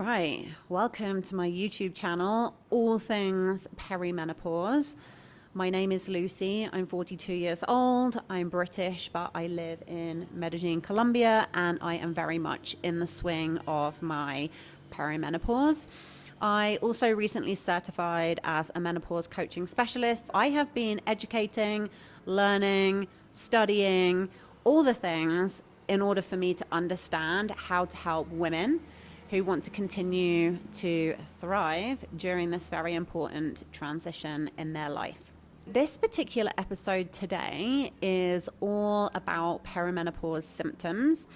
right, welcome to my YouTube channel, all things perimenopause. My name is Lucy, I'm 42 years old, I'm British, but I live in Medellin, Colombia, and I am very much in the swing of my perimenopause. I also recently certified as a menopause coaching specialist. I have been educating, learning, studying, all the things in order for me to understand how to help women who want to continue to thrive during this very important transition in their life. This particular episode today is all about perimenopause symptoms.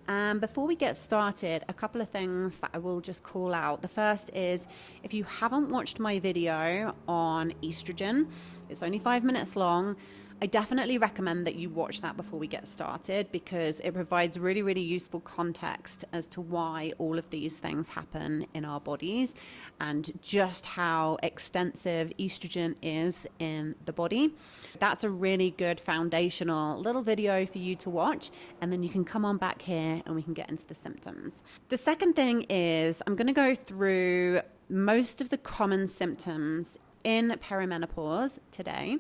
And before we get started, a couple of things that I will just call out. The first is, if you haven't watched my video on estrogen, it's only 5 minutes long. I definitely recommend that you watch that before we get started because it provides really, really useful context as to why all of these things happen in our bodies and just how extensive estrogen is in the body. That's a really good foundational little video for you to watch, and then you can come on back here and we can get into the symptoms. The second thing is I'm going to go through most of the common symptoms in perimenopause today.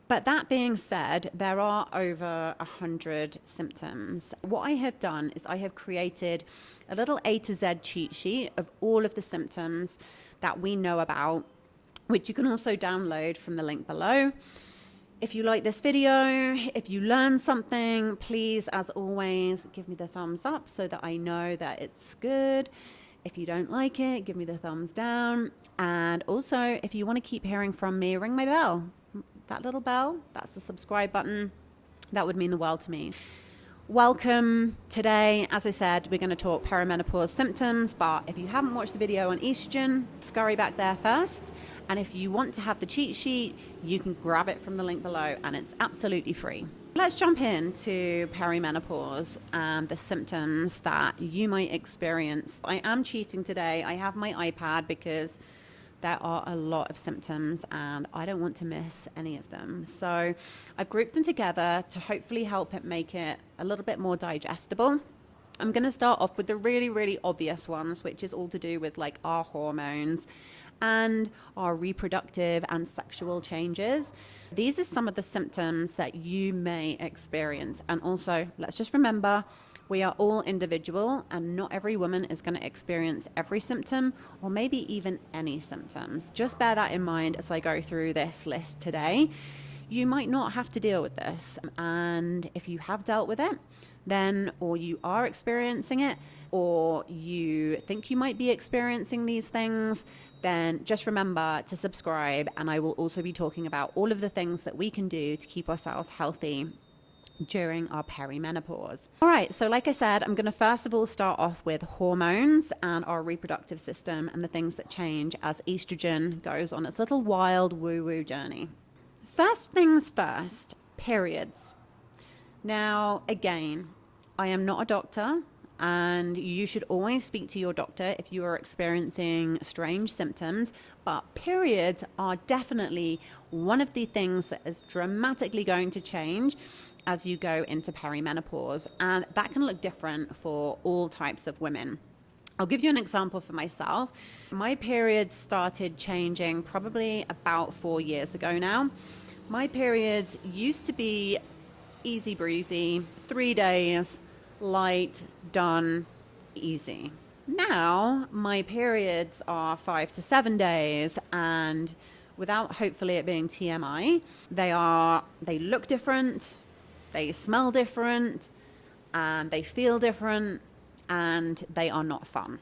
But that being said, there are over 100 symptoms. What I have done is I have created a little A to Z cheat sheet of all of the symptoms that we know about, which you can also download from the link below. If you like this video, if you learn something, please, as always, give me the thumbs up so that I know that it's good. If you don't like it, give me the thumbs down. And also, if you want to keep hearing from me, ring my bell. That little bell, that's the subscribe button. That would mean the world to me. Welcome. Today, as I said, we're going to talk perimenopause symptoms, but if you haven't watched the video on estrogen, scurry back there first. And if you want to have the cheat sheet, you can grab it from the link below and it's absolutely free. Let's jump into perimenopause and the symptoms that you might experience. I am cheating today. I have my iPad because there are a lot of symptoms and I don't want to miss any of them. So I've grouped them together to hopefully help it make it a little bit more digestible. I'm going to start off with the really, really obvious ones, which is all to do with like our hormones and our reproductive and sexual changes. These are some of the symptoms that you may experience. And also, let's just remember, we are all individual and not every woman is going to experience every symptom or maybe even any symptoms. Just bear that in mind as I go through this list today. You might not have to deal with this. And if you have dealt with it, then, or you are experiencing it, or you think you might be experiencing these things, then just remember to subscribe. And I will also be talking about all of the things that we can do to keep ourselves healthy during our perimenopause. All right, so like I said, I'm going to first of all start off with hormones and our reproductive system and the things that change as estrogen goes on its little wild woo-woo journey. First things first, periods. Now, again, I am not a doctor, and you should always speak to your doctor if you are experiencing strange symptoms, but periods are definitely one of the things that is dramatically going to change as you go into perimenopause, and that can look different for all types of women. I'll give you an example for myself. My periods started changing probably about 4 years ago now. My periods used to be easy breezy, 3 days, light, done, easy. Now my periods are 5 to 7 days, and without hopefully it being TMI, they look different, they smell different, and they feel different, and they are not fun.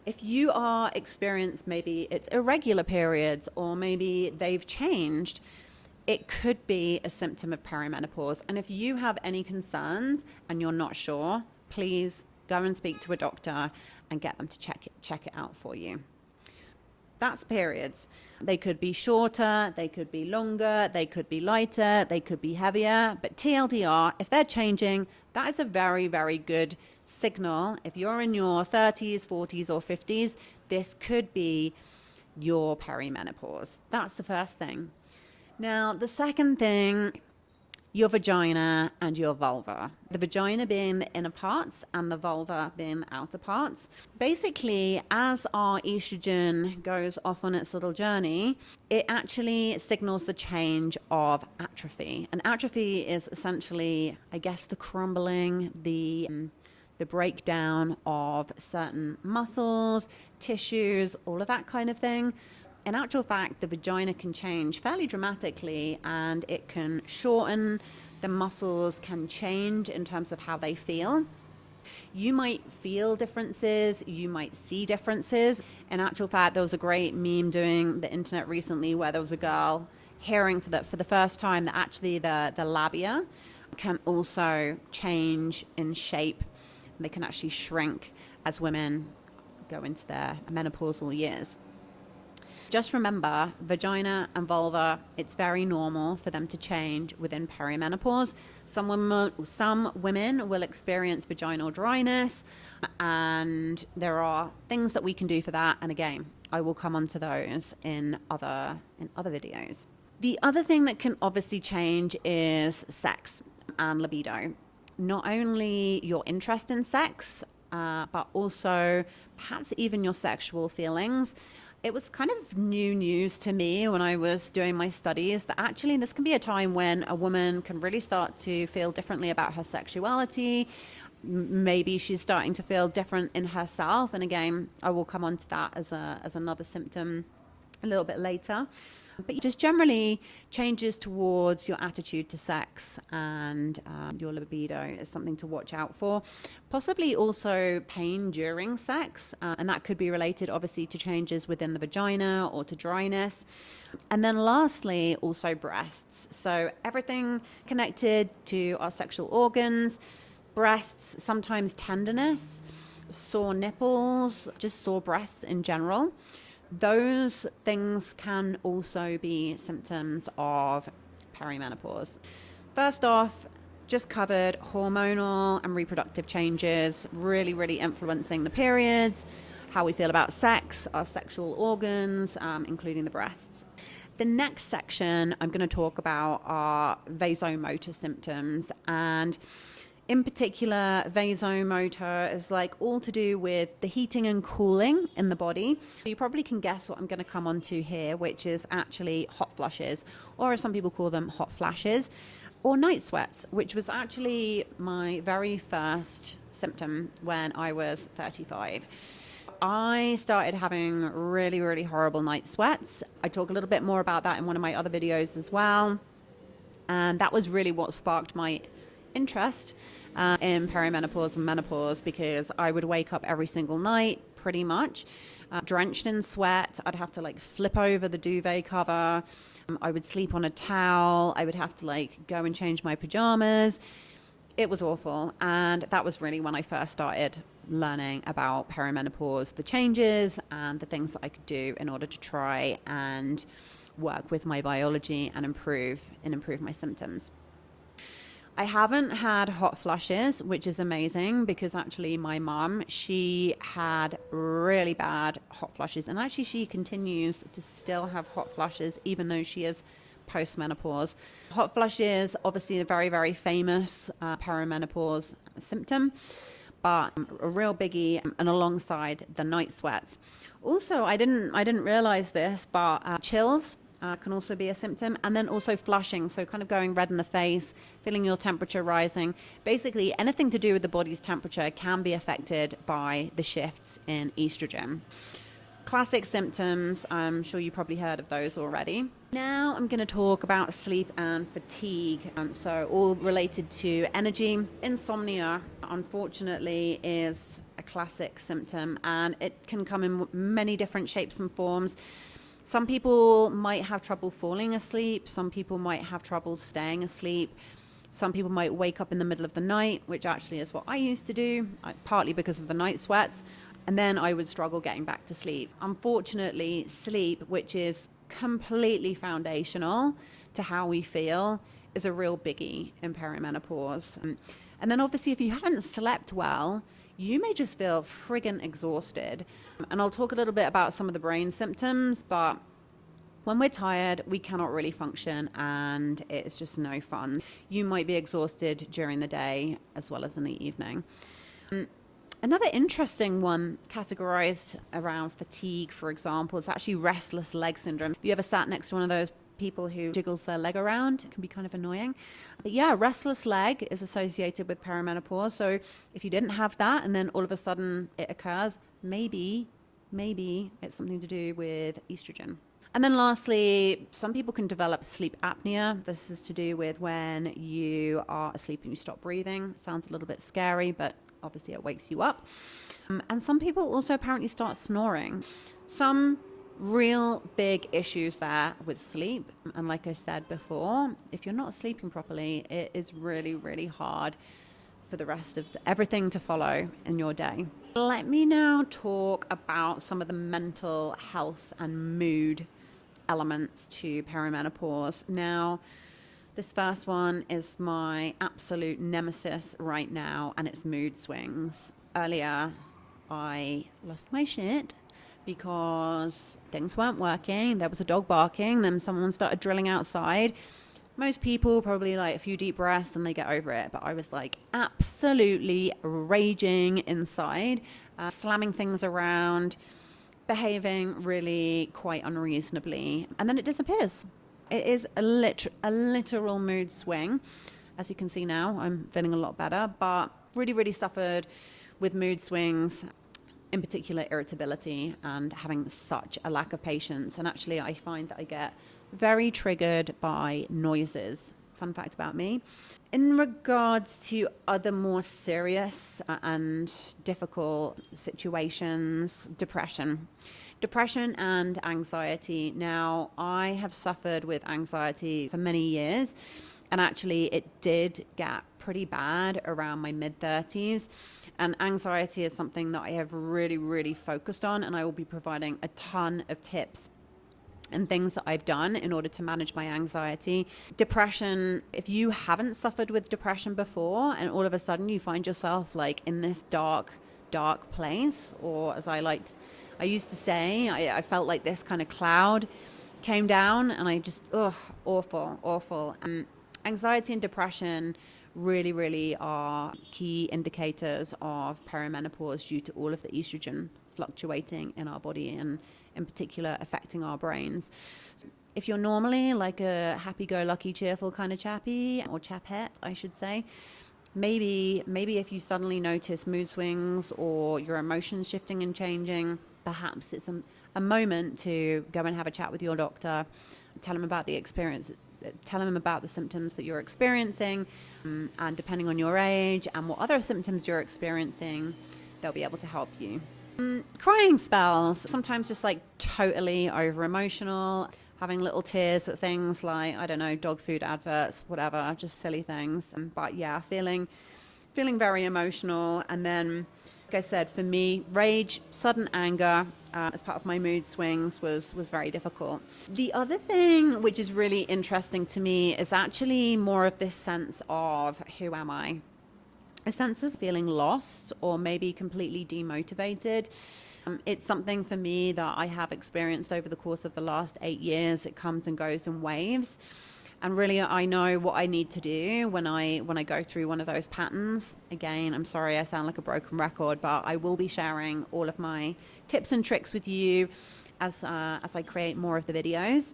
If you are experienced, maybe it's irregular periods, or maybe they've changed, it could be a symptom of perimenopause. And if you have any concerns and you're not sure, please go and speak to a doctor and get them to check it out for you. That's periods. They could be shorter, they could be longer, they could be lighter, they could be heavier. But TLDR, if they're changing, that is a very, very good signal. If you're in your 30s, 40s, or 50s, this could be your perimenopause. That's the first thing. Now, the second thing your vagina and your vulva. The vagina being the inner parts and the vulva being the outer parts. Basically, as our estrogen goes off on its little journey, it actually signals the change of atrophy. And atrophy is essentially, I guess, the crumbling, the breakdown of certain muscles, tissues, all of that kind of thing. In actual fact, the vagina can change fairly dramatically, and it can shorten. The muscles can change in terms of how they feel. You might feel differences, you might see differences. In actual fact, there was a great meme doing the internet recently where there was a girl hearing for the first time that actually the labia can also change in shape. They can actually shrink as women go into their menopausal years. Just remember, vagina and vulva, it's very normal for them to change within perimenopause. Some women will experience vaginal dryness, and there are things that we can do for that. And again, I will come on to those in other videos. The other thing that can obviously change is sex and libido. Not only your interest in sex, but also perhaps even your sexual feelings. It was kind of new news to me when I was doing my studies that actually this can be a time when a woman can really start to feel differently about her sexuality. Maybe she's starting to feel different in herself. And again, I will come on to that as another symptom a little bit later. But just generally changes towards your attitude to sex and your libido is something to watch out for. Possibly also pain during sex, and that could be related obviously to changes within the vagina or to dryness. And then lastly, also breasts. So everything connected to our sexual organs, breasts, sometimes tenderness, sore nipples, just sore breasts in general. Those things can also be symptoms of perimenopause. First off, just covered hormonal and reproductive changes, really influencing the periods, how we feel about sex, our sexual organs, including the breasts. The next section I'm going to talk about are vasomotor symptoms, and in particular, vasomotor is like all to do with the heating and cooling in the body. You probably can guess what I'm going to come on to here, which is actually hot flushes, or as some people call them, hot flashes, or night sweats, which was actually my very first symptom when I was 35. I started having really horrible night sweats. I talk a little bit more about that in one of my other videos as well. And that was really what sparked my interest in perimenopause and menopause, because I would wake up every single night pretty much drenched in sweat. I'd have to like flip over the duvet cover. I would sleep on a towel. I would have to like go and change my pajamas. It was awful. And that was really when I first started learning about perimenopause, the changes and the things that I could do in order to try and work with my biology and improve my symptoms. I haven't had hot flushes, which is amazing, because actually my mom, she had really bad hot flushes, and actually she continues to still have hot flushes even though she is post-menopause. Hot flushes, obviously a very famous perimenopause symptom, but a real biggie, and alongside the night sweats. Also, I didn't realize this, but chills can also be a symptom, and then also flushing, so kind of going red in the face, feeling your temperature rising. Basically, anything to do with the body's temperature can be affected by the shifts in estrogen. Classic symptoms, I'm sure you probably heard of those already. Now I'm going to talk about sleep and fatigue, so all related to energy. Insomnia, unfortunately, is a classic symptom, and it can come in many different shapes and forms. Some people might have trouble falling asleep. Some people might have trouble staying asleep. Some people might wake up in the middle of the night, which actually is what I used to do, partly because of the night sweats. And then I would struggle getting back to sleep. Unfortunately, sleep, which is completely foundational to how we feel, is a real biggie in perimenopause. And then obviously, if you haven't slept well, you may just feel friggin' exhausted. And I'll talk a little bit about some of the brain symptoms, but When we're tired, we cannot really function, and it's just no fun. You might be exhausted during the day as well as in the evening. Another interesting one categorized around fatigue, for example, is actually restless leg syndrome. Have you ever sat next to one of those people who jiggles their leg around? It can be kind of annoying. But yeah, restless leg is associated with perimenopause. So if you didn't have that and then all of a sudden it occurs, maybe it's something to do with estrogen. And then lastly, some people can develop sleep apnea. This is to do with when you are asleep and you stop breathing. Sounds a little bit scary, but obviously it wakes you up. And some people also apparently start snoring. Some real big issues there with sleep. And like I said before, if you're not sleeping properly, it is really, really hard for the rest of everything to follow in your day. Let me now talk about some of the mental health and mood elements to perimenopause. Now, this first one is my absolute nemesis right now, and it's mood swings. Earlier, I lost my shit because things weren't working. There was a dog barking, then someone started drilling outside. Most people probably like a few deep breaths and they get over it, but I was like absolutely raging inside, slamming things around, behaving really quite unreasonably, and then it disappears. It is a literal mood swing. As you can see now, I'm feeling a lot better, but really suffered with mood swings, in particular irritability and having such a lack of patience. And actually I find that I get very triggered by noises. Fun fact about me. In regards to other more serious and difficult situations, depression and anxiety. Now, I have suffered with anxiety for many years, and actually it did get pretty bad around my mid-30s. And anxiety is something that I have really focused on, and I will be providing a ton of tips and things that I've done in order to manage my anxiety. Depression, if you haven't suffered with depression before and all of a sudden you find yourself like in this dark place, or as I used to say, I felt like this kind of cloud came down and I just, awful. Anxiety and depression really are key indicators of perimenopause due to all of the estrogen fluctuating in our body and in particular affecting our brains. If you're normally like a happy-go-lucky, cheerful kind of chappy, or chapette, I should say, maybe if you suddenly notice mood swings or your emotions shifting and changing, perhaps it's a moment to go and have a chat with your doctor, tell them about the experience, tell them about the symptoms that you're experiencing, and depending on your age and what other symptoms you're experiencing, they'll be able to help you. Crying spells, sometimes just like totally over emotional, having little tears at things like, I don't know, dog food adverts, whatever, just silly things. But yeah, feeling very emotional. And then, like I said, for me, rage, sudden anger as part of my mood swings was very difficult. The other thing which is really interesting to me is actually more of this sense of who am I? A sense of feeling lost or maybe completely demotivated. It's something for me that I have experienced over the course of the last 8 years. It comes and goes in waves. And really, I know what I need to do when I go through one of those patterns. Again, I'm sorry I sound like a broken record, but I will be sharing all of my tips and tricks with you as I create more of the videos.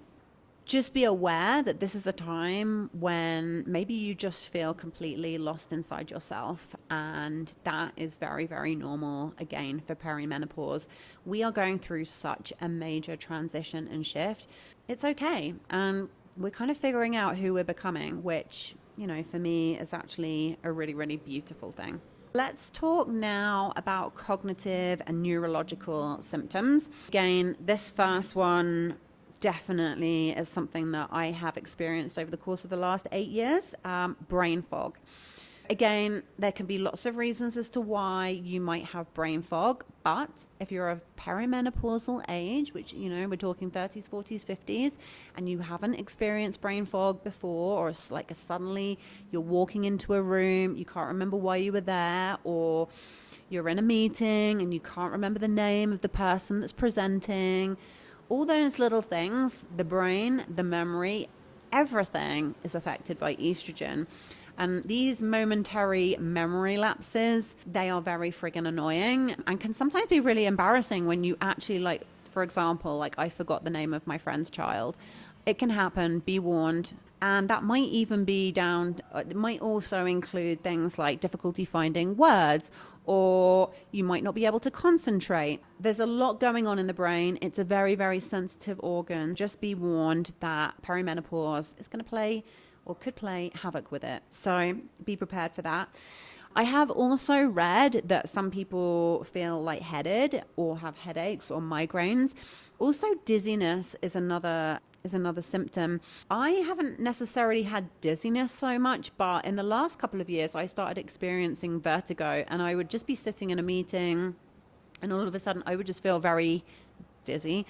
Just be aware that this is the time when maybe you just feel completely lost inside yourself, and that is very normal again for perimenopause. We are going through such a major transition and shift. It's okay, and we're kind of figuring out who we're becoming, which, you know, for me is actually a really beautiful thing. Let's talk now about cognitive and neurological symptoms. Again, this first one definitely is something that I have experienced over the course of the last 8 years, brain fog. Again, there can be lots of reasons as to why you might have brain fog, but if you're of perimenopausal age, which, you know, we're talking 30s, 40s, 50s, and you haven't experienced brain fog before, or it's like suddenly you're walking into a room, you can't remember why you were there, or you're in a meeting and you can't remember the name of the person that's presenting, all those little things, the brain, the memory, everything is affected by estrogen. And these momentary memory lapses, they are very friggin' annoying and can sometimes be really embarrassing when you actually, like, for example, like I forgot the name of my friend's child. It can happen, be warned. And that might even be it might also include things like difficulty finding words, or you might not be able to concentrate. There's a lot going on in the brain. It's a very, very sensitive organ. Just be warned that perimenopause is going to play or could play havoc with it. So be prepared for that. I have also read that some people feel lightheaded or have headaches or migraines. Also, dizziness is another symptom. I haven't necessarily had dizziness so much, but in the last couple of years, I started experiencing vertigo, and I would just be sitting in a meeting, and all of a sudden, I would just feel very dizzy,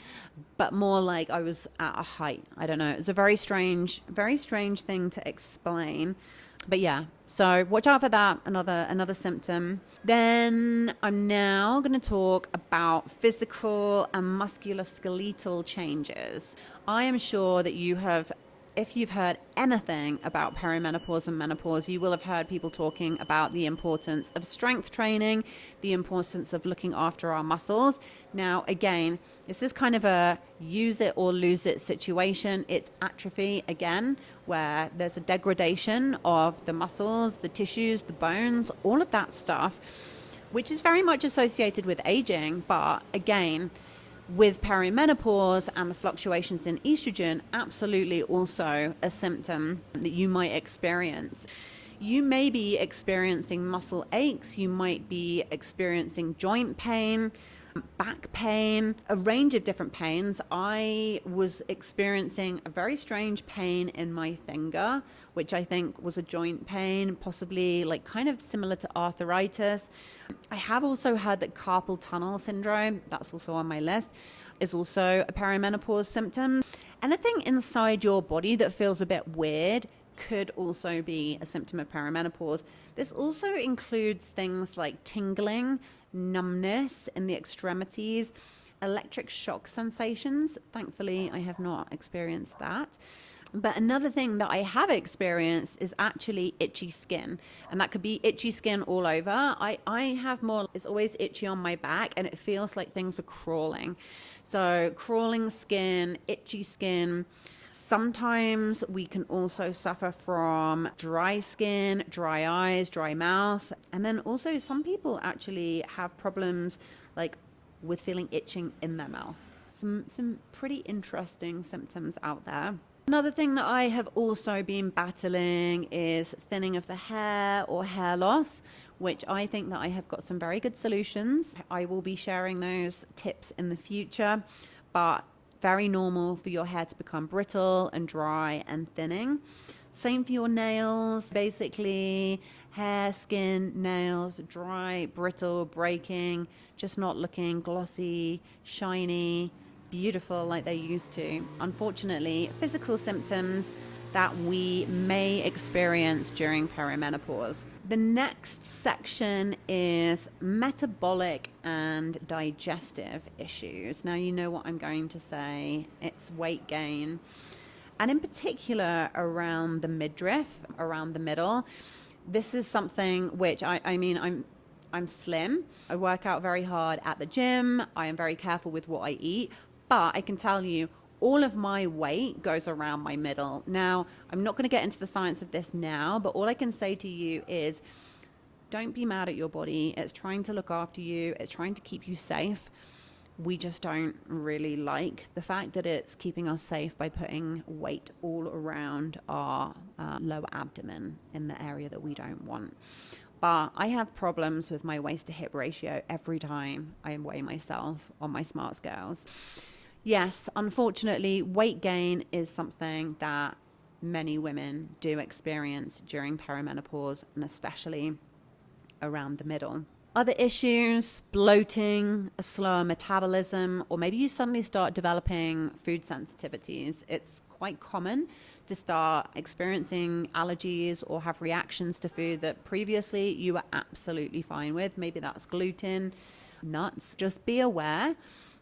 but more like I was at a height. I don't know. It's a very strange thing to explain. But yeah, so watch out for that, another symptom. Then I'm now going to talk about physical and musculoskeletal changes. I am sure that if you've heard anything about perimenopause and menopause, you will have heard people talking about the importance of strength training, the importance of looking after our muscles. Now, again, this is kind of a use it or lose it situation. It's atrophy, again, where there's a degradation of the muscles, the tissues, the bones, all of that stuff, which is very much associated with aging. But again, with perimenopause and the fluctuations in estrogen, absolutely also a symptom that you might experience. You may be experiencing muscle aches, you might be experiencing joint pain, back pain, a range of different pains. I was experiencing a very strange pain in my finger, which I think was a joint pain, possibly like kind of similar to arthritis. I have also heard that carpal tunnel syndrome, that's also on my list, is also a perimenopause symptom. Anything inside your body that feels a bit weird could also be a symptom of perimenopause. This also includes things like tingling, numbness in the extremities, electric shock sensations. Thankfully, I have not experienced that. But another thing that I have experienced is actually itchy skin. And that could be itchy skin all over. I have more, it's always itchy on my back, and it feels like things are crawling. So crawling skin, itchy skin. Sometimes we can also suffer from dry skin, dry eyes, dry mouth. And then also some people actually have problems like with feeling itching in their mouth. Some pretty interesting symptoms out there. Another thing that I have also been battling is thinning of the hair or hair loss, which I think that I have got some very good solutions. I will be sharing those tips in the future, but very normal for your hair to become brittle and dry and thinning. Same for your nails, basically hair, skin, nails, dry, brittle, breaking, just not looking glossy, shiny, beautiful like they used to. Unfortunately, physical symptoms that we may experience during perimenopause. The next section is metabolic and digestive issues. Now you know what I'm going to say. It's weight gain. And in particular around the midriff, around the middle. This is something which I'm slim. I work out very hard at the gym. I am very careful with what I eat. But I can tell you, all of my weight goes around my middle. Now, I'm not going to get into the science of this now, but all I can say to you is don't be mad at your body. It's trying to look after you. It's trying to keep you safe. We just don't really like the fact that it's keeping us safe by putting weight all around our lower abdomen in the area that we don't want. But I have problems with my waist to hip ratio every time I weigh myself on my smart scales. Yes, unfortunately, weight gain is something that many women do experience during perimenopause, and especially around the middle. Other issues, bloating, a slower metabolism, or maybe you suddenly start developing food sensitivities. It's quite common to start experiencing allergies or have reactions to food that previously you were absolutely fine with. Maybe that's gluten, nuts. Just be aware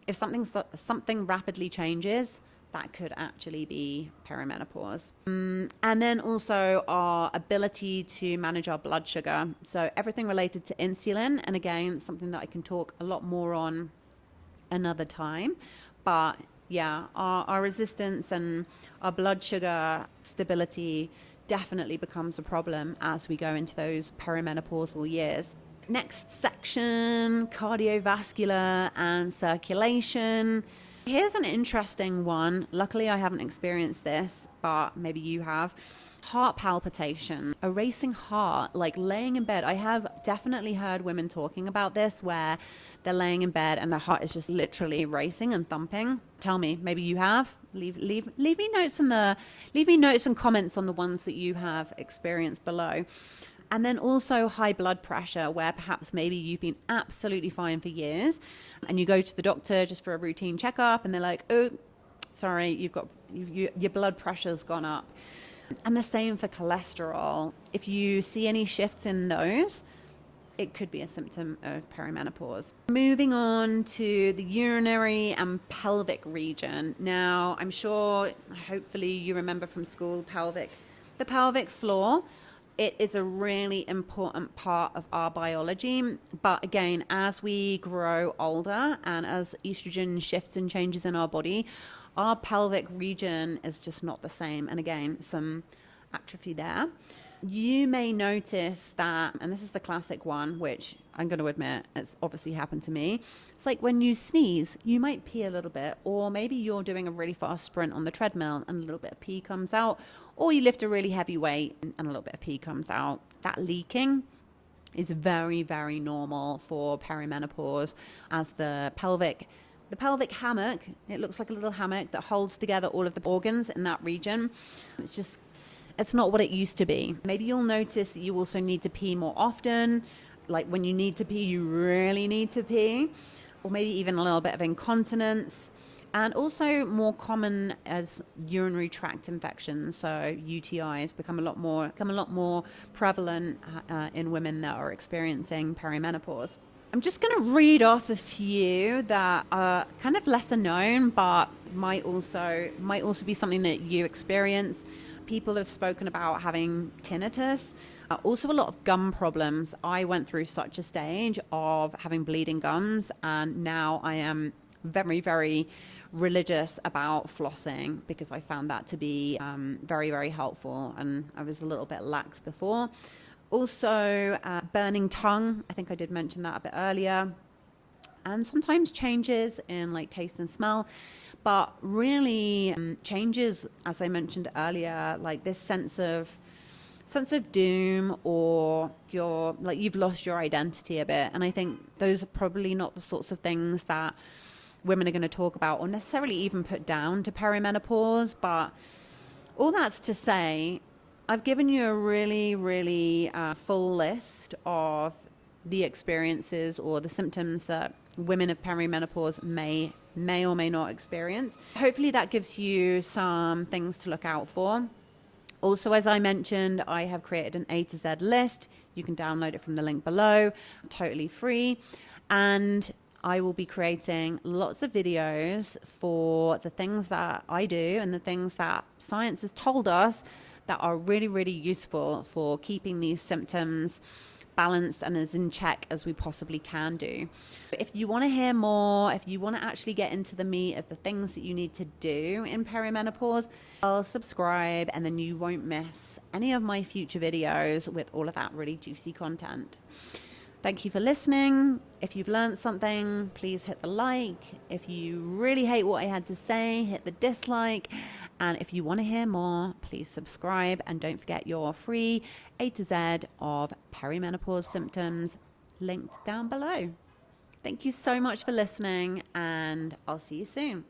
if something rapidly changes, that could actually be perimenopause. And then also our ability to manage our blood sugar. So everything related to insulin, and again, something that I can talk a lot more on another time. But yeah, our resistance and our blood sugar stability definitely becomes a problem as we go into those perimenopausal years. Next section, cardiovascular and circulation. Here's an interesting one. Luckily, I haven't experienced this, but maybe you have. Heart palpitation, a racing heart, like laying in bed. I have definitely heard women talking about this where they're laying in bed and their heart is just literally racing and thumping. Tell me, maybe you have. Leave me notes and comments on the ones that you have experienced below. And then also high blood pressure, where perhaps maybe you've been absolutely fine for years and you go to the doctor just for a routine checkup and they're like, oh, sorry, your blood pressure's gone up. And the same for cholesterol. If you see any shifts in those, it could be a symptom of perimenopause. Moving on to the urinary and pelvic region. Now, I'm sure, hopefully you remember from school, the pelvic floor. It is a really important part of our biology. But again, as we grow older and as estrogen shifts and changes in our body, our pelvic region is just not the same. And again, some atrophy there. You may notice that, and this is the classic one, which I'm going to admit, it's obviously happened to me. It's like when you sneeze, you might pee a little bit, or maybe you're doing a really fast sprint on the treadmill and a little bit of pee comes out, or you lift a really heavy weight and a little bit of pee comes out. That leaking is very, very normal for perimenopause, as the pelvic hammock, it looks like a little hammock that holds together all of the organs in that region. It's not what it used to be. Maybe you'll notice that you also need to pee more often. Like when you need to pee, you really need to pee. Or maybe even a little bit of incontinence. And also more common as urinary tract infections. So UTIs become a lot more prevalent in women that are experiencing perimenopause. I'm just going to read off a few that are kind of lesser known, but might also be something that you experience. People have spoken about having tinnitus, also a lot of gum problems. I went through such a stage of having bleeding gums, and now I am very, very religious about flossing because I found that to be very, very helpful, and I was a little bit lax before. Also, burning tongue. I think I did mention that a bit earlier. And sometimes changes in like taste and smell. But really changes, as I mentioned earlier, like this sense of doom, or you've lost your identity a bit. And I think those are probably not the sorts of things that women are going to talk about or necessarily even put down to perimenopause. But all that's to say, I've given you a really, really full list of the experiences or the symptoms that women of perimenopause may or may not experience. Hopefully that gives you some things to look out for. Also, as I mentioned, I have created an A to Z list. You can download it from the link below, totally free. And I will be creating lots of videos for the things that I do and the things that science has told us that are really, really useful for keeping these symptoms balanced and as in check as we possibly can do. If you want to hear more, if you want to actually get into the meat of the things that you need to do in perimenopause, I'll subscribe and then you won't miss any of my future videos with all of that really juicy content. Thank you for listening. If you've learned something, please hit the like. If you really hate what I had to say, hit the dislike. And if you want to hear more, please subscribe. And don't forget your free A to Z of perimenopause symptoms linked down below. Thank you so much for listening, and I'll see you soon.